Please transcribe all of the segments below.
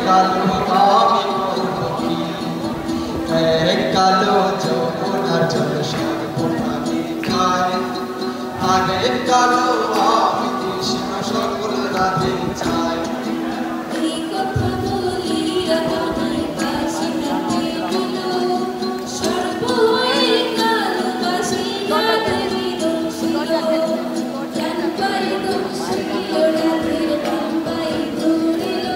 কালো আমি পরবী এক কালো যমুনার জল সর্বপানি খায় আরেক কালো আমি কৃষ্ণ সকল রাধে চাই এই কথা বলিয়া তোমায় বাসি রাতে দিল সর্বই কালো বাসি রাতে দিল জান পাই দোষিল রাতের বাম্বাই ধরিল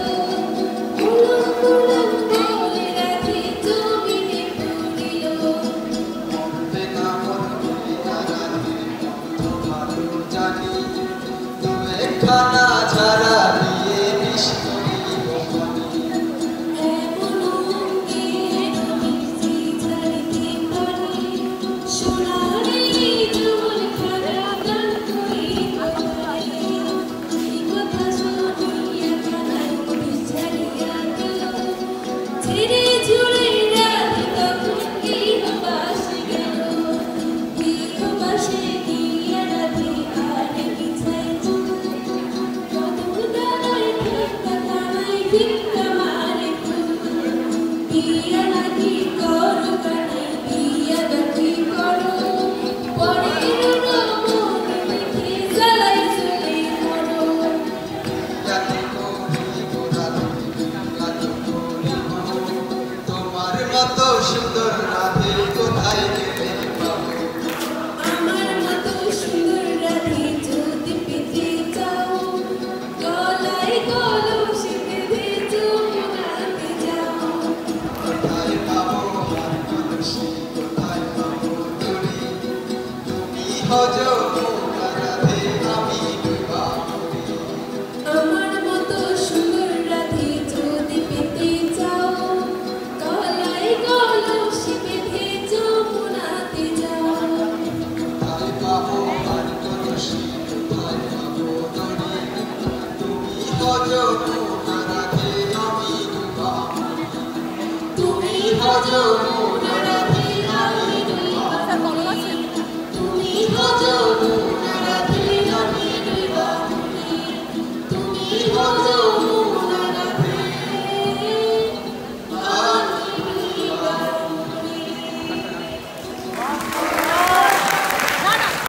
কুলুম কুলুম বলে রাতে জমিনে পড়িল মরতে না মরতে রাধে ভালো জানি তুমি খানা ছাড়া দিয়ে মিষ্টি বনি এমন অঙ্গের মিষ্টি ছাড়িতে পারি সোনারে চুল খানা গান করিতে পারি এই কথা শুনিয়া কানাই ছাড়িয়া গেল ছেড়ে ছুড়ে রাধে তখন গৃহবাসে গেল গৃহবাসে গিয়া রাধে আর বিছায় চুল কদম দানায় ভিক্ষা কানাই ভিক্ষা মারে ফুল বিয়া নাকি করো কানাই বিয়া গাছি করো পরের মন দেখে জ্বালাই চলে মরো জানি করিব রাধে কাজ করিব তোমার মতো সুন্দর রাধে কোথায় গেলে পাবো আমার মতো সুন্দর রাধে যদি পেতে চাও গলায় কলসি বেঁধে যমুনাতে যাও কোথায় পাবো আর কলসি কোথায় পাবো দড়ি তুমি হজ রাধে আমি বিবাহ করি আমার মতো সুন্দর রাধে যদি পেতে চাও গলায় কলসি বেঁধে যমুনাতে যাও কোথায় পাবো আর কলসি কোথায় পাবো দড়ি তুমি হজ রাধে আমি বিবাহ করি তুমি হজ